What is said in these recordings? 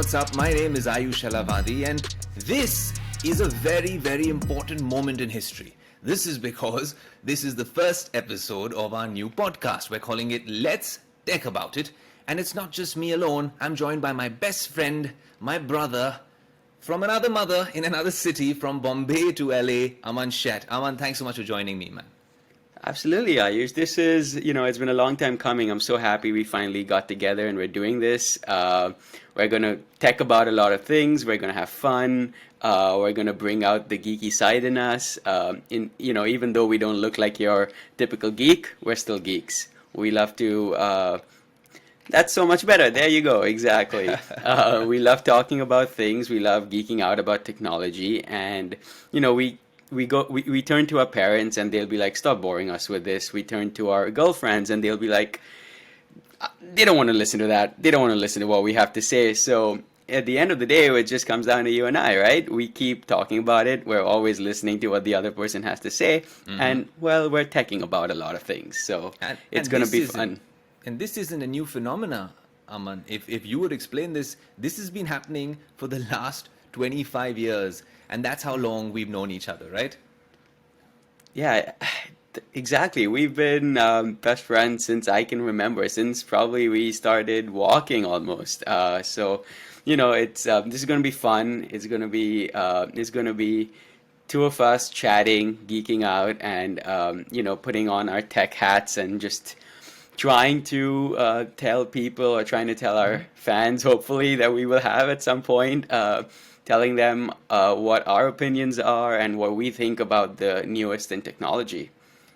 what's up? My name is Aayush Ailawadi, and this is a very, very important moment in history. This is because this is the first episode of our new podcast. We're calling it Let's Tech About It. And it's not just me alone. I'm joined by my best friend, my brother, from another mother in another city, from Bombay to LA, Aman Sheth. Aman, thanks so much for joining me, man. Absolutely, Aayush. This is, it's been a long time coming. I'm so happy we finally got together and we're doing this. We're going to tech about a lot of things. We're going to have fun. We're going to bring out the geeky side in us. Even though we don't look like your typical geek, we're still geeks. We love to... That's so much better. There you go. Exactly. We love talking about things. We love geeking out about technology. And, we turn to our parents and they'll be like, stop boring us with this. We turn to our girlfriends and they'll be like, they don't want to listen to that. They don't want to listen to what we have to say. So at the end of the day, it just comes down to you and I, right? We keep talking about it. We're always listening to what the other person has to say. Mm-hmm. And, we're teching about a lot of things. So it's going to be fun. And this isn't a new phenomena, Aman. If you would explain this, this has been happening for the last 25 years. And that's how long we've known each other, right? Yeah, exactly. We've been best friends since I can remember, since probably we started walking almost. It's this is going to be fun. It's going to be two of us chatting, geeking out, and putting on our tech hats and just trying to tell people or trying to tell our fans, hopefully, that we will have at some point, telling them what our opinions are and what we think about the newest in technology.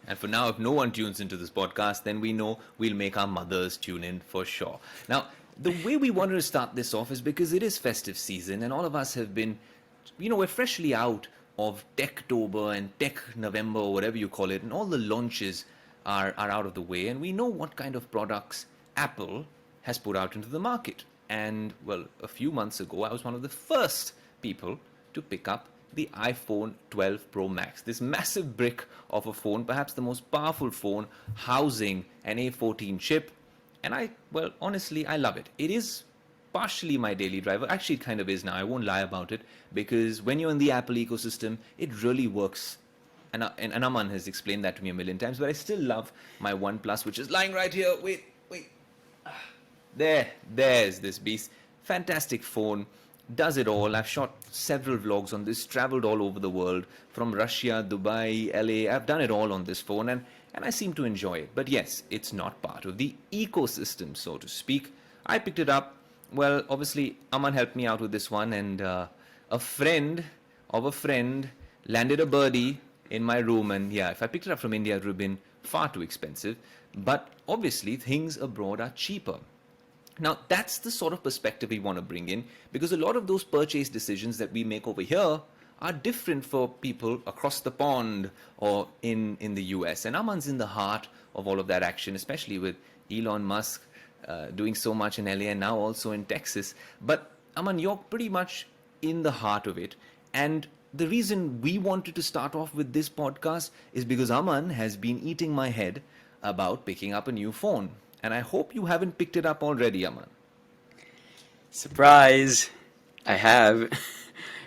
And for now, if no one tunes into this podcast, then we know we'll make our mothers tune in for sure. Now, the way we wanted to start this off is because it is festive season and all of us have been, we're freshly out of Techtober and Tech November, or whatever you call it, and all the launches are out of the way, and we know what kind of products Apple has put out into the market. And, a few months ago, I was one of the first people to pick up the iPhone 12 Pro Max, this massive brick of a phone, perhaps the most powerful phone housing an A14 chip. And honestly, I love it. It is partially my daily driver. Actually, it kind of is now. I won't lie about it, because when you're in the Apple ecosystem, it really works. And Aman has explained that to me a million times, but I still love my OnePlus, which is lying right here. Wait. There's this beast. Fantastic phone. Does it all. I've shot several vlogs on this, traveled all over the world, from Russia, Dubai, LA. I've done it all on this phone, and I seem to enjoy it. But yes, it's not part of the ecosystem, so to speak. I picked it up. Well, obviously, Aman helped me out with this one, and a friend of a friend landed a birdie in my room. And yeah, if I picked it up from India, it would have been far too expensive. But obviously, things abroad are cheaper. Now, that's the sort of perspective we want to bring in, because a lot of those purchase decisions that we make over here are different for people across the pond or in the US. And Aman's in the heart of all of that action, especially with Elon Musk doing so much in LA and now also in Texas. But Aman, you're pretty much in the heart of it. And the reason we wanted to start off with this podcast is because Aman has been eating my head about picking up a new phone. And I hope you haven't picked it up already, Aman. Surprise! I have.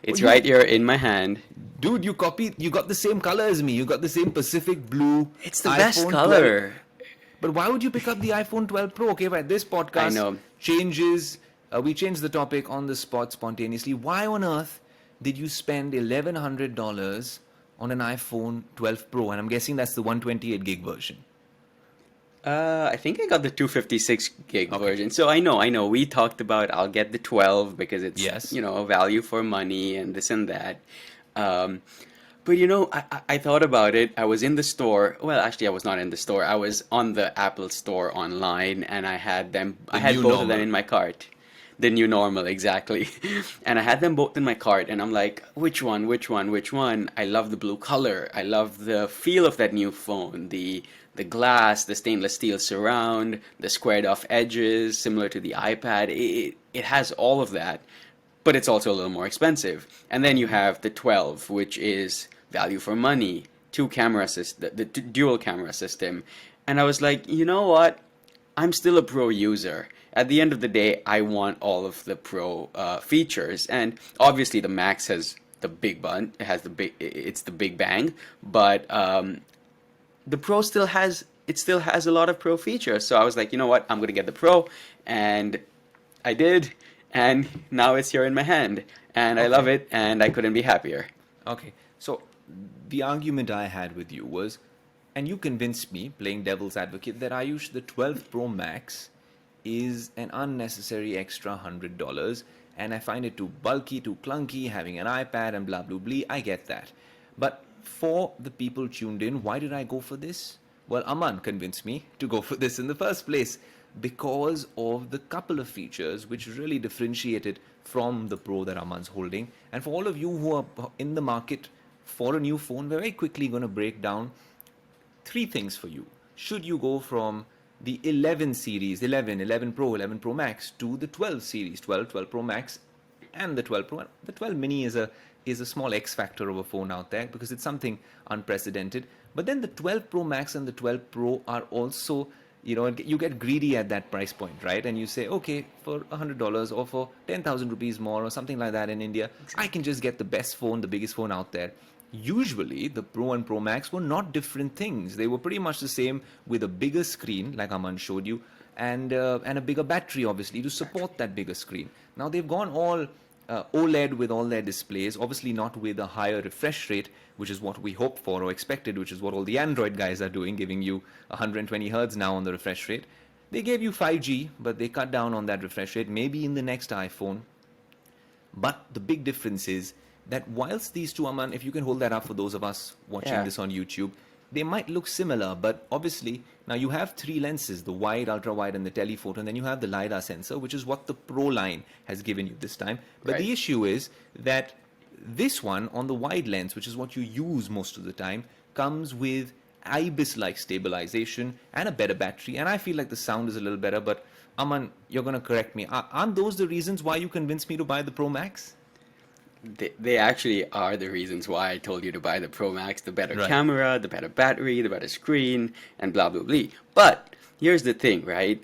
It's right here in my hand. Dude, you got the same color as me. You got the same Pacific blue. It's the best color. 12. But why would you pick up the iPhone 12 Pro? Okay, right, this podcast I know. changes. We changed the topic on the spot spontaneously. Why on earth did you spend $1,100 on an iPhone 12 Pro? And I'm guessing that's the 128 gig version. I think I got the 256 gig version. So I know. We talked about I'll get the 12 because it's, a value for money and this and that. But I thought about it. I was in the store. Well, actually, I was not in the store. I was on the Apple store online, and I had both of them in my cart. The new normal, exactly. And I had them both in my cart, and I'm like, which one? I love the blue color. I love the feel of that new phone. The glass, the stainless steel surround, the squared off edges, similar to the iPad. It has all of that, but it's also a little more expensive. And then you have the 12, which is value for money, the dual camera system. And I was like, you know what? I'm still a pro user. At the end of the day, I want all of the pro features, and obviously the Max has the big bun. It's the big bang, but the Pro still has a lot of Pro features. So I was like, you know what, I'm gonna get the Pro, and I did, and now it's here in my hand, and I love Okay. it, and I couldn't be happier. Okay. So the argument I had with you was, and you convinced me, playing devil's advocate, that Ayush, the 12 Pro Max is an unnecessary extra $100, and I find it too bulky, too clunky, having an iPad and blah blah blah. I get that. But for the people tuned in, why did I go for this? Well, Aman convinced me to go for this in the first place because of the couple of features which really differentiated from the Pro that Aman's holding. And for all of you who are in the market for a new phone, we're very quickly going to break down three things for you. Should you go from the 11 series, 11, 11 Pro, 11 Pro Max to the 12 series, 12, 12 Pro Max and the 12 Pro? The 12 mini is a small X factor of a phone out there because it's something unprecedented. But then the 12 Pro Max and the 12 Pro are also, you get greedy at that price point, right? And you say, okay, for $100 or for 10,000 rupees more or something like that in India, I can just get the best phone, the biggest phone out there. Usually, the Pro and Pro Max were not different things. They were pretty much the same with a bigger screen, like Aman showed you, and a bigger battery, obviously, to support that bigger screen. Now, they've gone all OLED with all their displays, obviously not with a higher refresh rate, which is what we hoped for or expected, which is what all the Android guys are doing, giving you 120 hertz now on the refresh rate. They gave you 5G, but they cut down on that refresh rate, maybe in the next iPhone. But the big difference is that whilst these two, Aman, if you can hold that up for those of us watching Yeah. this on YouTube, they might look similar, but obviously now you have three lenses, the wide, ultra wide, and the telephoto, and then you have the LiDAR sensor, which is what the Pro line has given you this time. But Right. the issue is that this one on the wide lens, which is what you use most of the time, comes with IBIS-like stabilization and a better battery, and I feel like the sound is a little better, but Aman, you're going to correct me. Aren't those the reasons why you convinced me to buy the Pro Max? They actually are the reasons why I told you to buy the Pro Max: the better Right. camera, the better battery, the better screen, and blah blah blah. But here's the thing, right?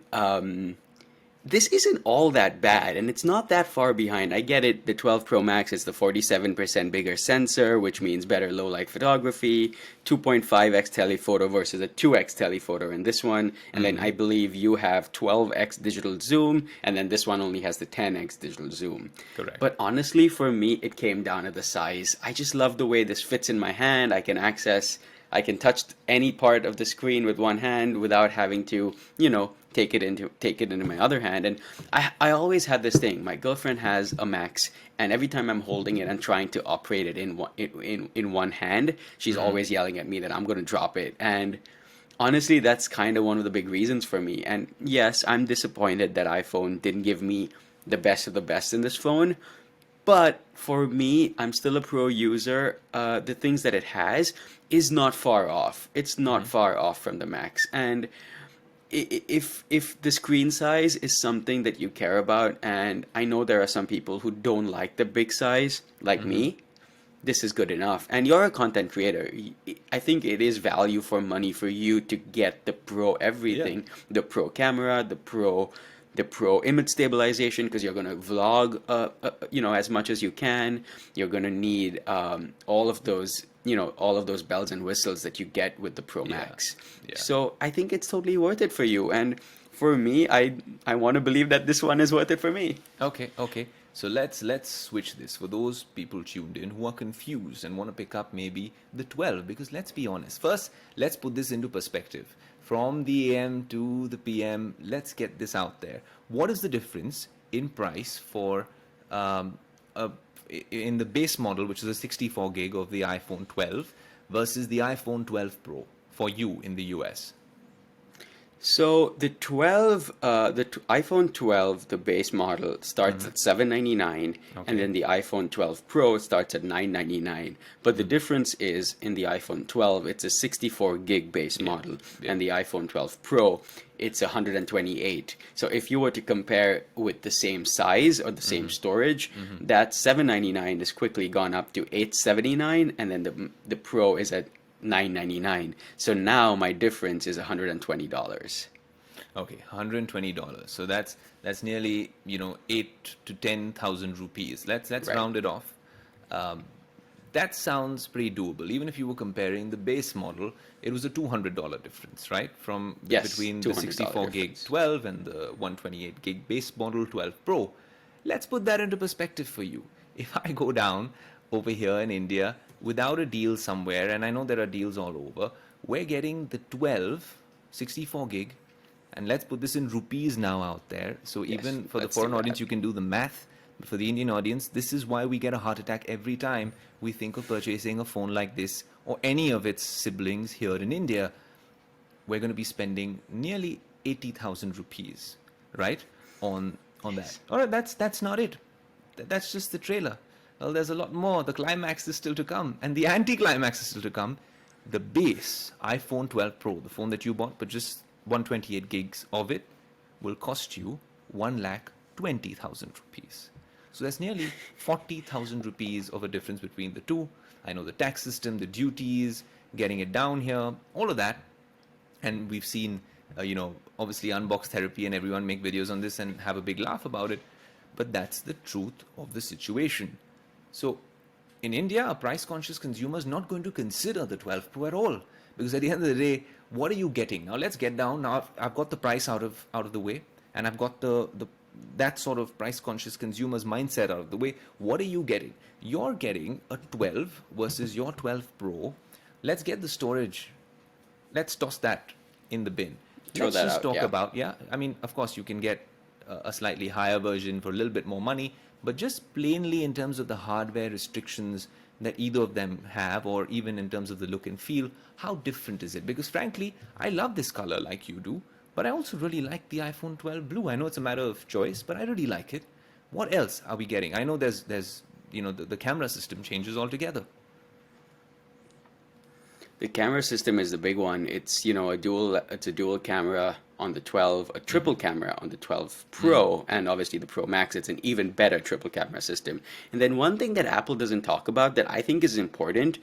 This isn't all that bad, and it's not that far behind. I get it. The 12 Pro Max is the 47% bigger sensor, which means better low light photography, 2.5x telephoto versus a 2x telephoto in this one. And then I believe you have 12x digital zoom, and then this one only has the 10x digital zoom. Correct. But honestly, for me, it came down to the size. I just love the way this fits in my hand. I can touch any part of the screen with one hand without having to, take it into my other hand. And I always had this thing. My girlfriend has a Max, and every time I'm holding it and trying to operate it in one hand, she's always yelling at me that I'm going to drop it. And honestly, that's kind of one of the big reasons for me. And yes, I'm disappointed that iPhone didn't give me the best of the best in this phone. But for me, I'm still a pro user. The things that it has is not far off. It's not far off from the Max. And if the screen size is something that you care about, and I know there are some people who don't like the big size, like me, this is good enough. And you're a content creator. I think it is value for money for you to get the pro everything, the pro camera, the pro image stabilization, because you're going to vlog as much as you can. You're going to need all of those bells and whistles that you get with the Pro Max. Yeah. So I think it's totally worth it for you, and for me, I want to believe that this one is worth it for me. Okay. So let's switch this for those people tuned in who are confused and want to pick up maybe the 12, because let's be honest. First, let's put this into perspective. From the AM to the PM, let's get this out there. What is the difference in price for in the base model, which is a 64 gig of the iPhone 12, versus the iPhone 12 Pro for you in the US? So the iPhone 12, the base model, starts at $799, and then the iPhone 12 Pro starts at $999. But the difference is, in the iPhone 12, it's a 64 gig base model, and the iPhone 12 Pro, it's 128. So if you were to compare with the same size or the same storage, that $799 is quickly gone up to $879, and then the Pro is at $999. So now my difference is $120. Okay, $120. So that's nearly, 8 to 10,000 rupees. Let's Right. round it off. Um, that sounds pretty doable. Even if you were comparing the base model, it was a $200 difference, right? Yes, Between the $200 64 gig difference. 12 and the 128 gig base model 12 Pro. Let's put that into perspective for you. If I go down over here in India without a deal somewhere, and I know there are deals all over, we're getting the 12 64 gig, and let's put this in rupees now out there. So Yes, even for the let's do foreign that. audience, you can do the math. But for the Indian audience, this is why we get a heart attack every time we think of purchasing a phone like this or any of its siblings here in India. We're going to be spending nearly 80,000 rupees, right, on that. Yes. All right, that's not it. That's just the trailer. Well, there's a lot more. The climax is still to come, and the anti-climax is still to come. The base iPhone 12 Pro, the phone that you bought, but just 128 gigs of it, will cost you 1,20,000 rupees. So that's nearly 40,000 rupees of a difference between the two. I know the tax system, the duties, getting it down here, all of that. And we've seen, obviously unbox therapy and everyone make videos on this and have a big laugh about it. But that's the truth of the situation. So in India, a price conscious consumer is not going to consider the 12 Pro at all. Because at the end of the day, what are you getting? Now let's get down. Now I've got the price out of the way, and I've got the that sort of price conscious consumer's mindset out of the way. What are you getting? You're getting a 12 versus your 12 Pro. Let's get the storage. Let's toss that in the bin. Throw Let's that just out, talk yeah. about, yeah, I mean, of course, you can get a slightly higher version for a little bit more money, but just plainly in terms of the hardware restrictions that either of them have, or even in terms of the look and feel, how different is it? Because frankly, I love this color like you do, but I also really like the iPhone 12 Blue. I know it's a matter of choice, but I really like it. What else are we getting? I know there's the camera system changes altogether. The camera system is the big one. It's a dual camera on the 12, a triple camera on the 12 Pro, and obviously the Pro Max. It's an even better triple camera system. And then one thing that Apple doesn't talk about that I think is important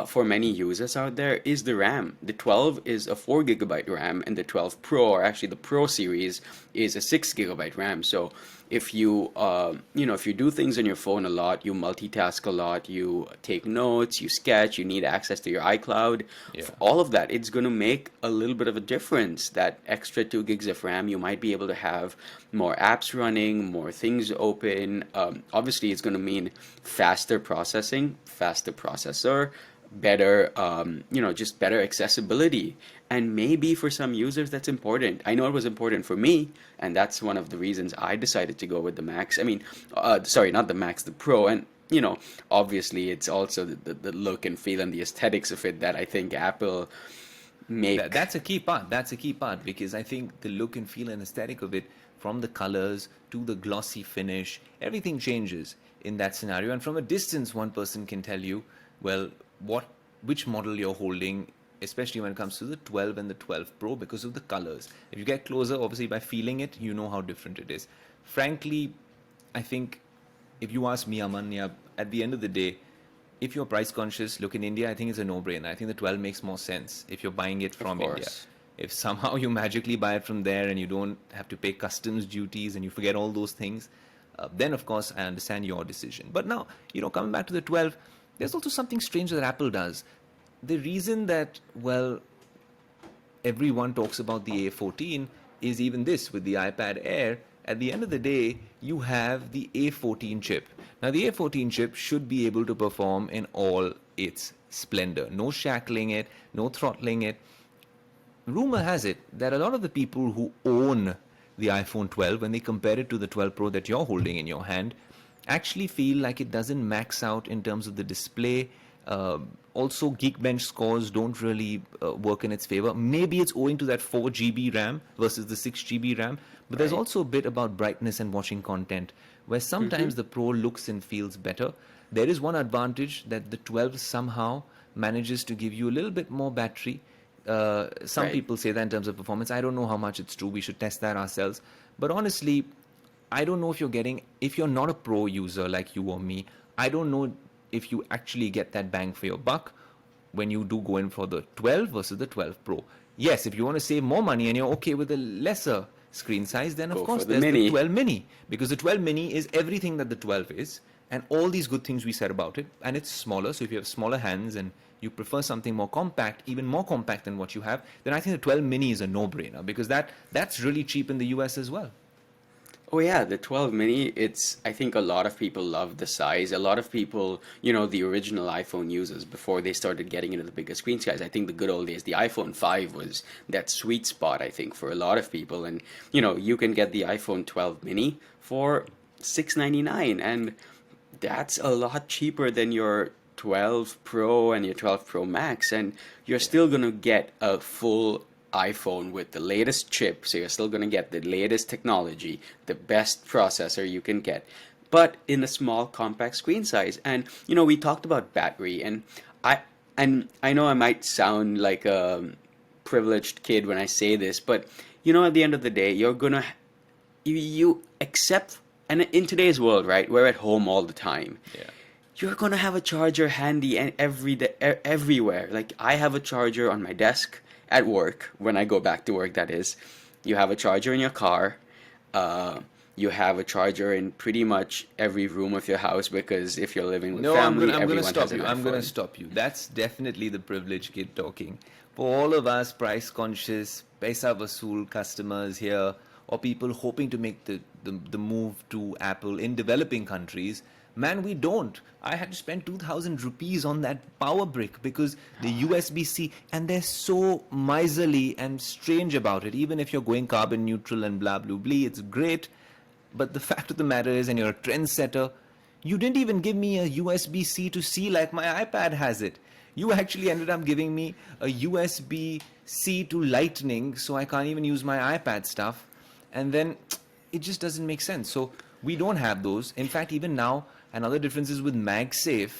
for many users out there is the RAM. The 12 is a 4 gigabyte RAM, and the 12 Pro, or actually the Pro series, is a 6 gigabyte RAM. So if if you do things on your phone a lot, you multitask a lot, you take notes, you sketch, you need access to your iCloud, Yeah. all of that, it's going to make a little bit of a difference. That extra 2 gigs of RAM, you might be able to have more apps running, more things open. Obviously, it's going to mean faster processing, faster processor, better, just better accessibility. And maybe for some users that's important. I know it was important for me, and that's one of the reasons I decided to go with the Max. I mean, sorry, not the Max, the Pro. And obviously, it's also the look and feel and the aesthetics of it that I think Apple make. That's a key part. That's a key part because I think the look and feel and aesthetic of it, from the colors to the glossy finish, everything changes in that scenario. And from a distance, one person can tell you, well, which model you're holding, especially when it comes to the 12 and the 12 Pro, because of the colors. If you get closer, obviously by feeling it, you know how different it is. Frankly, I think if you ask me, Aman, yeah, at the end of the day, if you're price conscious, look in India, I think it's a no-brainer. I think the 12 makes more sense if you're buying it from India. Course. If somehow you magically buy it from there and you don't have to pay customs duties and you forget all those things, then of course I understand your decision. But now, coming back to the 12, there's also something strange that Apple does. The reason that, well, everyone talks about the A14 is even this with the iPad Air. At the end of the day, you have the A14 chip. Now, the A14 chip should be able to perform in all its splendor. No shackling it, no throttling it. Rumor has it that a lot of the people who own the iPhone 12, when they compare it to the 12 Pro that you're holding in your hand, actually feel like it doesn't max out in terms of the display. Also, Geekbench scores don't really work in its favor. Maybe it's owing to that 4 GB RAM versus the 6 GB RAM. But there's Right. also a bit about brightness and watching content, where sometimes the Pro looks and feels better. There is one advantage that the 12 somehow manages to give you a little bit more battery. Some Right. people say that in terms of performance. I don't know how much it's true. We should test that ourselves. But honestly, I don't know if you're not a Pro user like you or me, I don't know if you actually get that bang for your buck when you do go in for the 12 versus the 12 Pro. Yes, if you want to save more money and you're okay with a lesser screen size, then of Go for course the there's the mini. 12 mini, because the 12 mini is everything that the 12 is and all these good things we said about it, and it's smaller. So if you have smaller hands and you prefer something more compact, even more compact than what you have, then I think the 12 mini is a no-brainer, because that's really cheap in the US as well. Oh yeah, the 12 mini, it's I think a lot of people love the size. A lot of people, the original iPhone users before they started getting into the bigger screen size. I think the good old days, the iPhone 5 was that sweet spot, I think, for a lot of people. And you can get the iPhone 12 mini for 699, and that's a lot cheaper than your 12 Pro and your 12 Pro Max, and you're Yeah. still gonna get a full iPhone with the latest chip, so you're still gonna get the latest technology, the best processor you can get, but in a small compact screen size. And we talked about battery, I I know I might sound like a privileged kid when I say this, but at the end of the day, you accept, and in today's world, right, we're at home all the time. Yeah. You're gonna have a charger handy and everywhere. Like I have a charger on my desk at work when I go back to work. That is, you have a charger in your car. Uh, you have a charger in pretty much every room of your house, because if you're living with No, family, I'm gonna everyone has stop an you. I'm gonna iPhone. stop you. That's definitely the privileged kid talking. For all of us price conscious, paisa vasool customers here, or people hoping to make the move to Apple in developing countries, man, we don't. I had to spend 2,000 rupees on that power brick because the USB-C, and they're so miserly and strange about it. Even if you're going carbon neutral and blah blah blah, it's great. But the fact of the matter is, and you're a trendsetter, you didn't even give me a USB-C to C like my iPad has it. You actually ended up giving me a USB-C to Lightning, so I can't even use my iPad stuff. And then it just doesn't make sense. So we don't have those. In fact, even now, another difference is with MagSafe.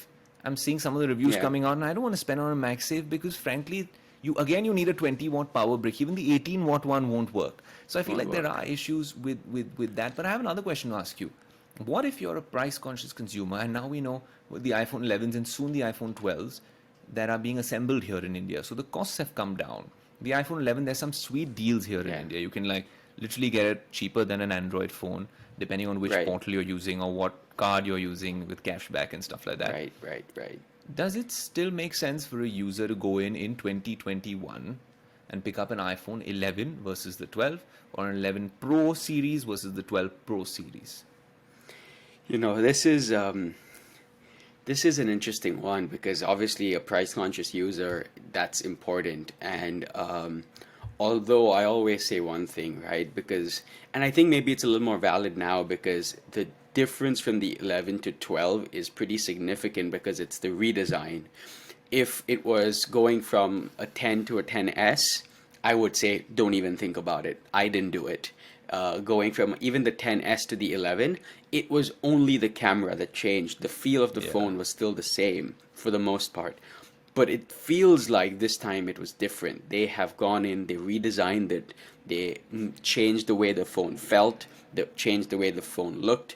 I'm seeing some of the reviews Yeah, coming out, and I don't want to spend on a MagSafe because, frankly, you need a 20-watt power brick. Even the 18-watt one won't work. So I feel won't like there work. are issues with that. But I have another question to ask you. What if you're a price-conscious consumer, and now we know with the iPhone 11s and soon the iPhone 12s that are being assembled here in India, so the costs have come down. The iPhone 11, there's some sweet deals here in Yeah, India. You can like literally get it cheaper than an Android phone, depending on which right, portal you're using or what card you're using with cashback and stuff like that. right. Does it still make sense for a user to go in 2021 and pick up an iPhone 11 versus the 12, or an 11 Pro series versus the 12 Pro series? This is an interesting one, because obviously a price conscious user, that's important. And although I always say one thing, right? And I think maybe it's a little more valid now, because the difference from the 11 to 12 is pretty significant, because it's the redesign. If it was going from a 10 to a 10s, I would say don't even think about it. I didn't do it. Going from even the 10s to the 11, it was only the camera that changed. The feel of the Yeah. phone was still the same for the most part. But it feels like this time it was different. They have gone in, they redesigned it, they changed the way the phone felt, they changed the way the phone looked.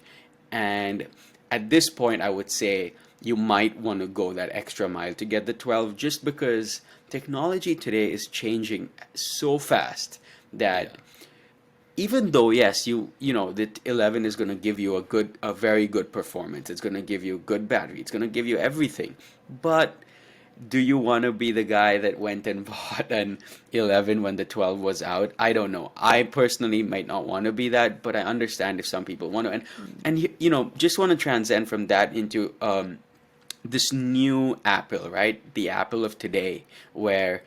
And at this point, I would say you might want to go that extra mile to get the 12, just because technology today is changing so fast Yeah. that even though, yes, the 11 is going to give you a very good performance, it's going to give you good battery, it's going to give you everything, but do you want to be the guy that went and bought an 11 when the 12 was out? I don't know. I personally might not want to be that, but I understand if some people want to. And just want to transcend from that into this new Apple, right? The Apple of today, where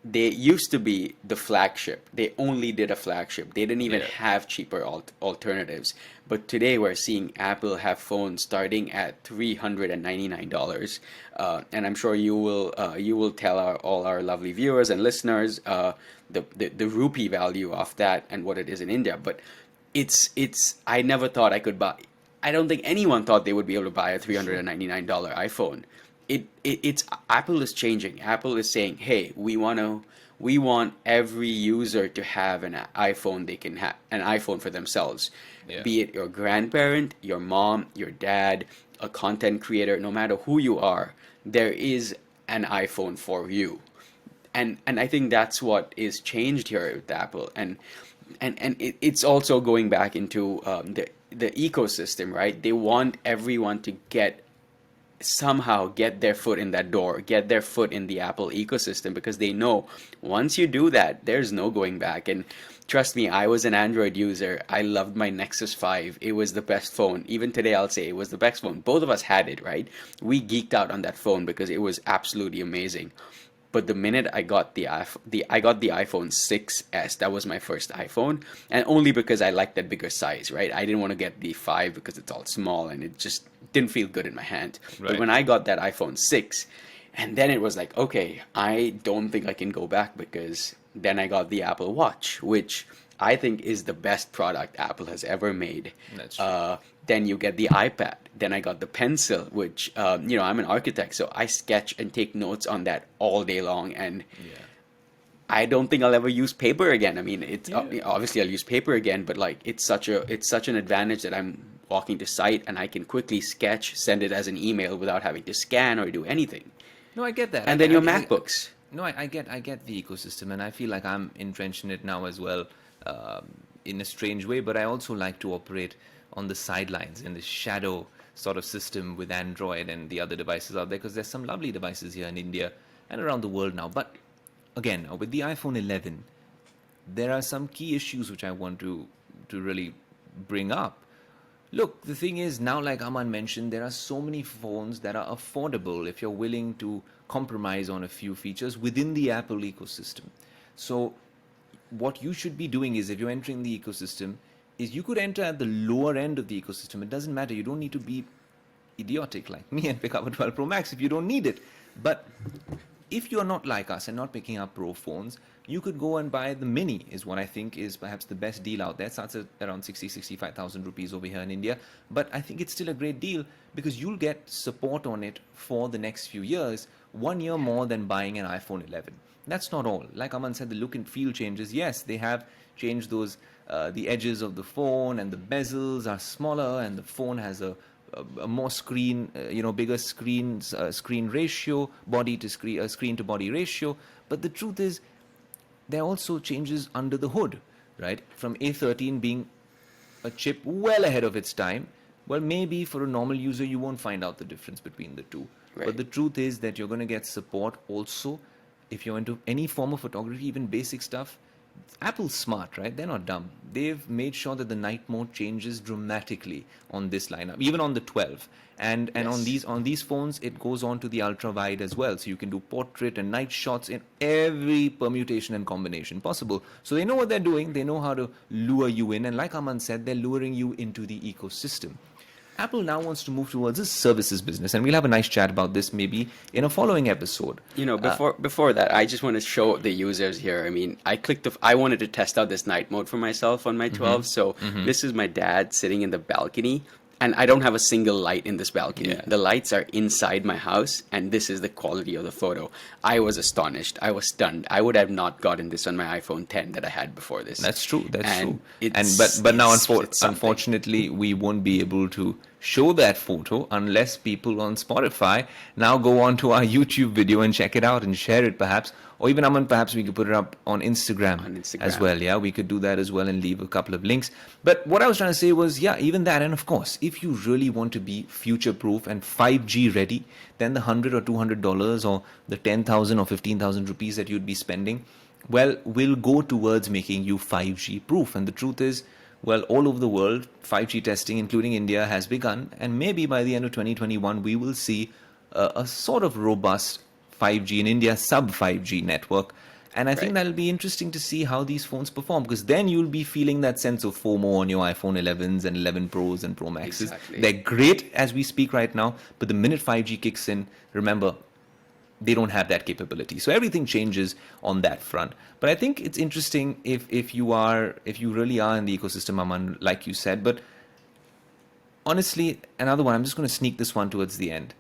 they used to be the flagship. They only did a flagship. They didn't even Yeah. have cheaper alternatives. But today we're seeing Apple have phones starting at $399, and I'm sure you will tell all our lovely viewers and listeners the rupee value of that and what it is in India. But it's I never thought I could buy. I don't think anyone thought they would be able to buy a $399 iPhone. It's Apple is changing. Apple is saying, "Hey, we want every user to have an iPhone. They can have an iPhone for themselves, Yeah. be it your grandparent, your mom, your dad, a content creator, no matter who you are, there is an iPhone for you." and I think that's what is changed here with Apple, and it's also going back into the ecosystem, right? They want everyone to somehow get their foot in that door, get their foot in the Apple ecosystem, because they know once you do that, there's no going back. And trust me, I was an Android user. I loved my Nexus 5. It was the best phone. Even today, I'll say it was the best phone. Both of us had it, right? We geeked out on that phone because it was absolutely amazing. But the minute I got the iPhone 6s, that was my first iPhone, and only because I liked that bigger size, right? I didn't want to get the 5 because it's all small and it just didn't feel good in my hand. Right. But when I got that iPhone 6, and then it was like, okay, I don't think I can go back, because then I got the Apple Watch, which I think is the best product Apple has ever made. That's true. Then you get the iPad. Then I got the pencil, which, I'm an architect, so I sketch and take notes on that all day long. And Yeah. I don't think I'll ever use paper again. I mean, it's Yeah. obviously I'll use paper again, but like it's such an advantage that I'm walking to site and I can quickly sketch, send it as an email without having to scan or do anything. No, I get that. And then your MacBooks. No, I get the ecosystem, and I feel like I'm entrenched in it now as well, in a strange way. But I also like to operate on the sidelines, in the shadow sort of system with Android and the other devices out there, because there's some lovely devices here in India and around the world now. But again, with the iPhone 11, there are some key issues which I want to really bring up. Look, the thing is now, like Aman mentioned, there are so many phones that are affordable if you're willing to compromise on a few features within the Apple ecosystem. So what you should be doing is, if you're entering the ecosystem, is you could enter at the lower end of the ecosystem. It doesn't matter. You don't need to be idiotic like me and pick up a 12 Pro Max if you don't need it. But if you're not like us and not picking up Pro phones, you could go and buy the Mini, is what I think is perhaps the best deal out there. It starts at around 65,000 rupees over here in India. But I think it's still a great deal, because you'll get support on it for the next few years, 1 year more than buying an iPhone 11. That's not all. Like Aman said, the look and feel changes. Yes, they have changed those, the edges of the phone, and the bezels are smaller, and the phone has a more screen, bigger screen ratio, body to screen to body ratio. But the truth is, there are also changes under the hood, right? From A13 being a chip well ahead of its time. Well, maybe for a normal user, you won't find out the difference between the two. Right. But the truth is that you're going to get support also if you're into any form of photography, even basic stuff. Apple's smart, right? They're not dumb. They've made sure that the night mode changes dramatically on this lineup, even on the 12. And Yes. on these phones, it goes on to the ultra wide as well. So you can do portrait and night shots in every permutation and combination possible. So they know what they're doing. They know how to lure you in. And like Aman said, they're luring you into the ecosystem. Apple now wants to move towards a services business, and we'll have a nice chat about this maybe in a following episode. Before that, I just want to show the users here. I mean, I wanted to test out this night mode for myself on my 12. So this is my dad sitting in the balcony, and I don't have a single light in this balcony. Yeah. The lights are inside my house, and this is the quality of the photo. I was astonished. I was stunned. I would have not gotten this on my iPhone 10 that I had before this. That's true. That's And true. it's- But now, it's something. unfortunately, we won't be able to show that photo unless people on Spotify now go on to our YouTube video and check it out and share it, perhaps. Or even, Aman, perhaps we could put it up on Instagram, On Instagram. as well. Yeah, we could do that as well and leave a couple of links. But what I was trying to say was, yeah, even that. And of course, if you really want to be future-proof and 5G ready, then the $100 or $200 or the 10,000 or 15,000 rupees that you'd be spending, well, will go towards making you 5G proof. And the truth is, well, all over the world, 5G testing, including India, has begun. And maybe by the end of 2021, we will see a sort of robust 5G in India, sub-5G network. And I think Right. that'll be interesting to see how these phones perform, because then you'll be feeling that sense of FOMO on your iPhone 11s and 11 Pros and Pro Maxes. Exactly. They're great as we speak right now, but the minute 5G kicks in, remember, they don't have that capability. So everything changes on that front. But I think it's interesting if you really are in the ecosystem, Aman, like you said. But honestly, another one, I'm just going to sneak this one towards the end.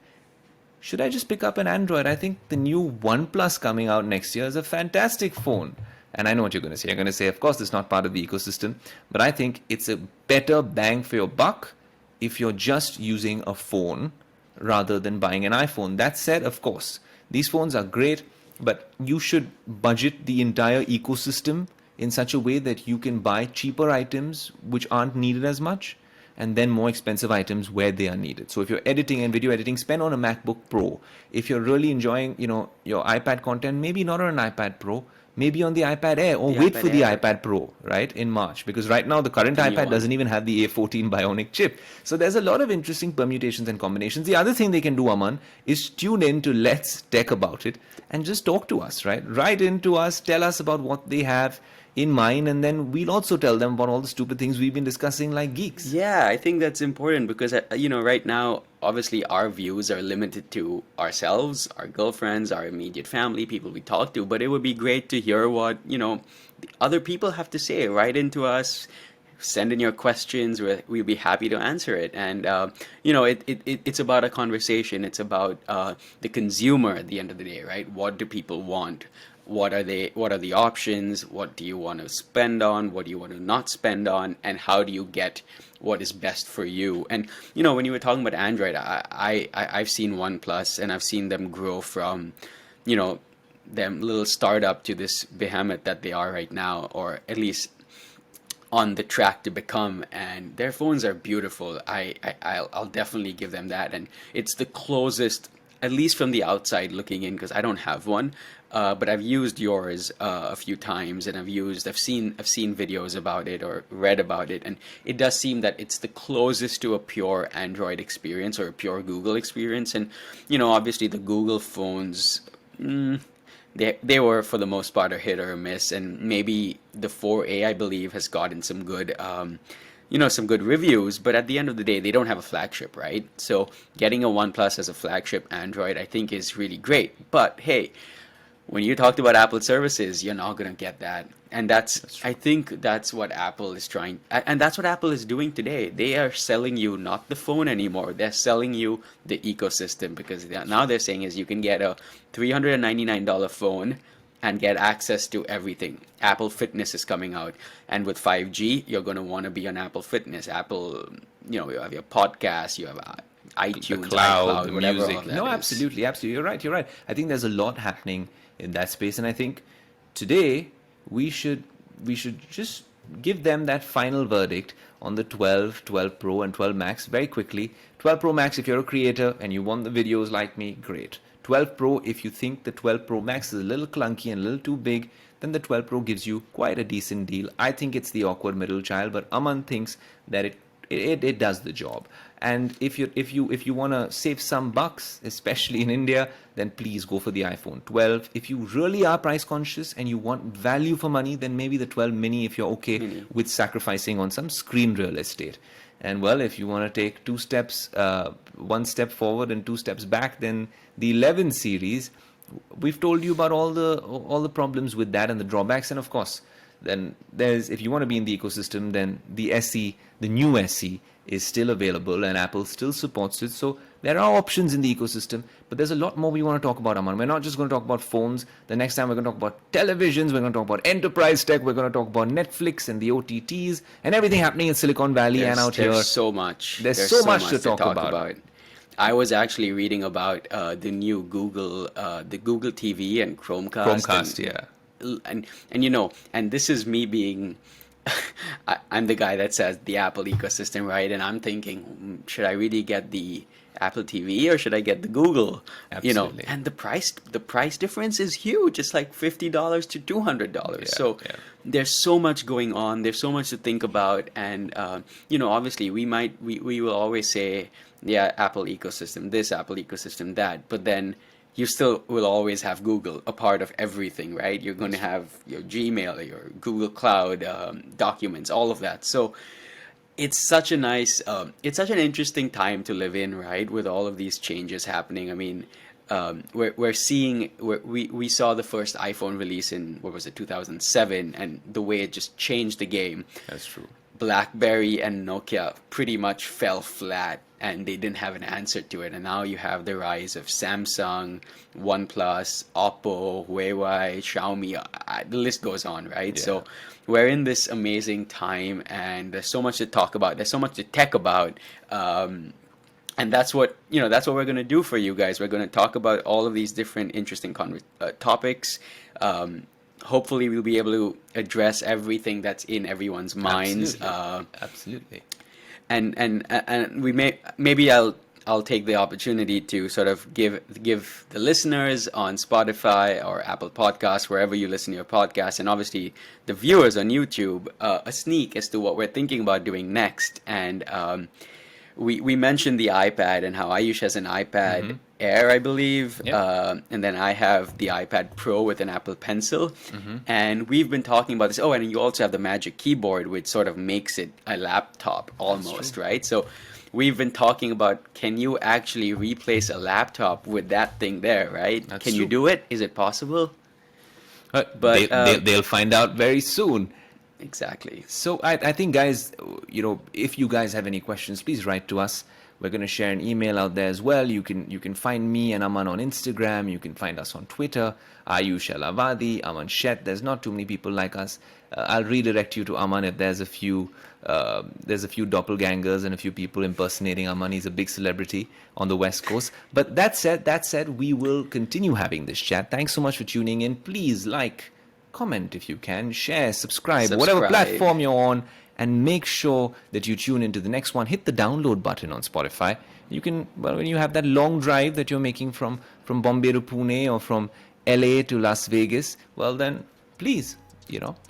Should I just pick up an Android? I think the new OnePlus coming out next year is a fantastic phone. And I know what you're going to say. You're going to say, of course, it's not part of the ecosystem. But I think it's a better bang for your buck if you're just using a phone rather than buying an iPhone. That said, of course, these phones are great. but you should budget the entire ecosystem in such a way that you can buy cheaper items which aren't needed as much, and then more expensive items where they are needed. So if you're editing and video editing, spend on a MacBook Pro. If you're really enjoying, your iPad content, maybe not on an iPad Pro, maybe on the iPad Air, or The wait iPad for the Air. iPad Pro, right, in March. Because right now the current The new iPad one. doesn't even have the A14 Bionic chip. So there's a lot of interesting permutations and combinations. The other thing they can do, Aman, is tune in to Let's Tech About It and just talk to us, right? Write into us, tell us about what they have in mind, and then we'll also tell them about all the stupid things we've been discussing like geeks. Yeah, I think that's important because right now, obviously, our views are limited to ourselves, our girlfriends, our immediate family, people we talk to. But it would be great to hear what the other people have to say. Write into us, send in your questions. We'll be happy to answer it. And it's about a conversation. It's about the consumer at the end of the day, right? What do people want? What are the options? What do you want to spend on? What do you want to not spend on? And how do you get what is best for you? And when you were talking about Android, I've seen OnePlus, and I've seen them grow from them little startup to this behemoth that they are right now, or at least on the track to become. And their phones are beautiful. I'll definitely give them that. And it's the closest, at least from the outside looking in, because I don't have one. But I've used yours a few times, and I've seen videos about it or read about it, and it does seem that it's the closest to a pure Android experience or a pure Google experience. And obviously the Google phones, they were for the most part a hit or a miss, and maybe the 4A, I believe, has gotten some good some good reviews, but at the end of the day, they don't have a flagship, right? So getting a OnePlus as a flagship Android, I think, is really great. But hey, when you talked about Apple services, you're not going to get that. And I think that's what Apple is trying, and that's what Apple is doing today. They are selling you not the phone anymore. They're selling you the ecosystem, because now they're saying is you can get a $399 phone and get access to everything. Apple Fitness is coming out, and with 5G, you're going to want to be on Apple Fitness. Apple, you have your podcast, you have iTunes, The cloud, iCloud, the whatever all music. that No, is. absolutely. You're right. I think there's a lot happening in that space, and I think today we should just give them that final verdict on the 12, 12 Pro, and 12 Max very quickly. 12 Pro Max, if you're a creator and you want the videos like me, great. 12 Pro, if you think the 12 Pro Max is a little clunky and a little too big, then the 12 Pro gives you quite a decent deal. I think it's the awkward middle child, but Aman thinks that it does the job. And if you want to save some bucks, especially in India, then please go for the iPhone 12. If you really are price conscious and you want value for money, then maybe the 12 mini, if you're okay with sacrificing on some screen real estate. And well, if you want to take one step forward and two steps back, then the 11 series, we've told you about all the problems with that and the drawbacks. And of course, then if you want to be in the ecosystem, then the SE, the new SE, is still available and Apple still supports it. So there are options in the ecosystem, but there's a lot more we want to talk about, Aman. We're not just going to talk about phones. The next time we're going to talk about televisions, we're going to talk about enterprise tech, we're going to talk about Netflix and the OTTs and everything happening in Silicon Valley and out here. There's so much. There's so much to talk about. I was actually reading about the new Google TV and Chromecast, yeah. And this is me being I'm the guy that says the Apple ecosystem, right? And I'm thinking, should I really get the Apple TV or should I get the Google? Absolutely. And the price difference is huge. It's like $50 to $200. So there's so much going on. There's so much to think about, and obviously we will always say, yeah, Apple ecosystem this, Apple ecosystem that, but then you still will always have Google, a part of everything, right? You're going to have your Gmail, your Google Cloud, documents, all of that. So it's such an interesting time to live in, right? With all of these changes happening. I mean, we saw the first iPhone release in, 2007, and the way it just changed the game. That's true. BlackBerry and Nokia pretty much fell flat, and they didn't have an answer to it. And now you have the rise of Samsung, OnePlus, Oppo, Huawei, Xiaomi. The list goes on, right? Yeah. So we're in this amazing time, and there's so much to talk about. There's so much to tech about. And that's what we're going to do for you guys. We're going to talk about all of these different interesting topics. Hopefully we'll be able to address everything that's in everyone's minds. Absolutely. And maybe I'll take the opportunity to sort of give the listeners on Spotify or Apple Podcasts, wherever you listen to your podcast, and obviously the viewers on YouTube, a sneak as to what we're thinking about doing next. And we mentioned the iPad and how Aayush has an iPad Air, I believe, and then I have the iPad Pro with an Apple Pencil, and we've been talking about this. Oh, and you also have the Magic Keyboard, which sort of makes it a laptop almost, right? So we've been talking about, can you actually replace a laptop with that thing there, right? That's can you true. do it? Is it possible? But But, they'll find out very soon. Exactly. So I think, guys, if you guys have any questions, please write to us. We're going to share an email out there as well. You can find me and Aman on Instagram. You can find us on Twitter. Aayush Ailawadi, Aman Sheth. There's not too many people like us. I'll redirect you to Aman if there's a few doppelgangers and a few people impersonating Aman. He's a big celebrity on the West Coast. But that said, we will continue having this chat. Thanks so much for tuning in. Please comment if you can, share, subscribe, whatever platform you're on, and make sure that you tune into the next one. Hit the download button on Spotify. You can, when you have that long drive that you're making from Bombay to Pune or from LA to Las Vegas, well then, please,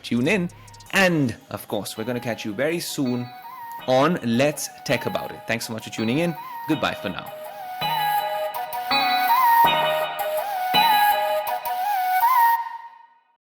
tune in. And of course, we're going to catch you very soon on Let's Tech About It. Thanks so much for tuning in. Goodbye for now.